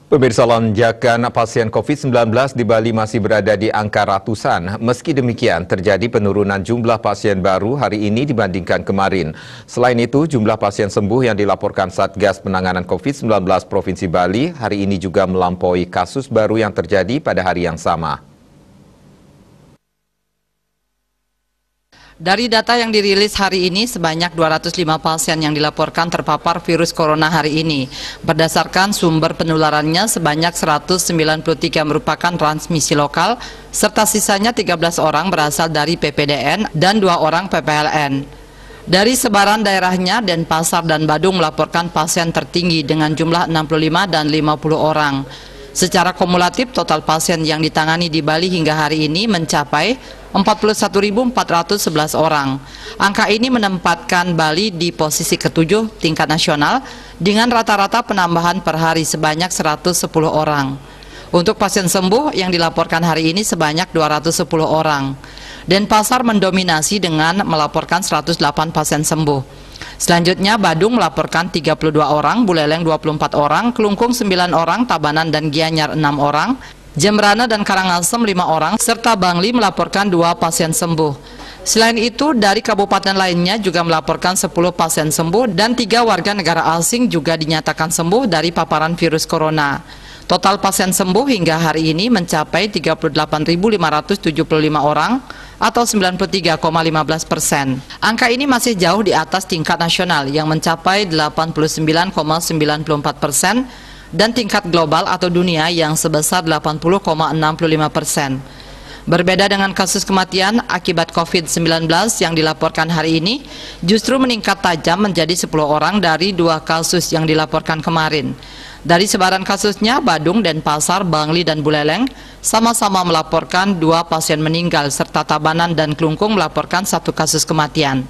Pemirsa, lonjakan pasien COVID-19 di Bali masih berada di angka ratusan. Meski demikian, terjadi penurunan jumlah pasien baru hari ini dibandingkan kemarin. Selain itu, jumlah pasien sembuh yang dilaporkan Satgas Penanganan COVID-19 Provinsi Bali hari ini juga melampaui kasus baru yang terjadi pada hari yang sama. Dari data yang dirilis hari ini, sebanyak 205 pasien yang dilaporkan terpapar virus corona hari ini. Berdasarkan sumber penularannya, sebanyak 193 merupakan transmisi lokal, serta sisanya 13 orang berasal dari PPDN dan 2 orang PPLN. Dari sebaran daerahnya, Denpasar dan Badung melaporkan pasien tertinggi dengan jumlah 65 dan 50 orang. Secara kumulatif, total pasien yang ditangani di Bali hingga hari ini mencapai 41.411 orang. Angka ini menempatkan Bali di posisi ke-7 tingkat nasional dengan rata-rata penambahan per hari sebanyak 110 orang. Untuk pasien sembuh yang dilaporkan hari ini sebanyak 210 orang. Denpasar mendominasi dengan melaporkan 108 pasien sembuh. Selanjutnya Badung melaporkan 32 orang, Buleleng 24 orang, Kelungkung 9 orang, Tabanan dan Gianyar 6 orang, Jembrana dan Karangasem 5 orang, serta Bangli melaporkan 2 pasien sembuh. Selain itu, dari kabupaten lainnya juga melaporkan 10 pasien sembuh dan 3 warga negara asing juga dinyatakan sembuh dari paparan virus corona. Total pasien sembuh hingga hari ini mencapai 38.575 orang atau 93,15%. Angka ini masih jauh di atas tingkat nasional yang mencapai 89,94% dan tingkat global atau dunia yang sebesar 80,65%. Berbeda dengan kasus kematian akibat COVID-19 yang dilaporkan hari ini, justru meningkat tajam menjadi 10 orang dari 2 kasus yang dilaporkan kemarin. Dari sebaran kasusnya, Badung, Denpasar, Bangli, dan Buleleng sama-sama melaporkan 2 pasien meninggal, serta Tabanan dan Kelungkung melaporkan 1 kasus kematian.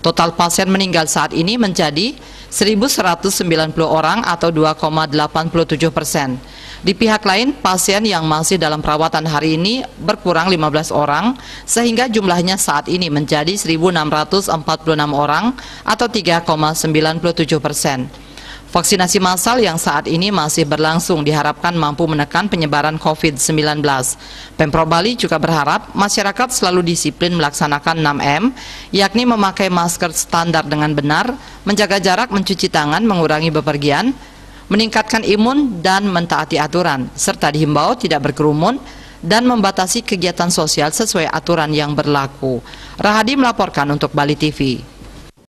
Total pasien meninggal saat ini menjadi 1.190 orang atau 2,87%. Di pihak lain, pasien yang masih dalam perawatan hari ini berkurang 15 orang, sehingga jumlahnya saat ini menjadi 1.646 orang atau 3,97%. Vaksinasi massal yang saat ini masih berlangsung diharapkan mampu menekan penyebaran COVID-19. Pemprov Bali juga berharap masyarakat selalu disiplin melaksanakan 6M, yakni memakai masker standar dengan benar, menjaga jarak, mencuci tangan, mengurangi bepergian, meningkatkan imun dan mentaati aturan, serta dihimbau tidak berkerumun dan membatasi kegiatan sosial sesuai aturan yang berlaku. Rahadi melaporkan untuk Bali TV.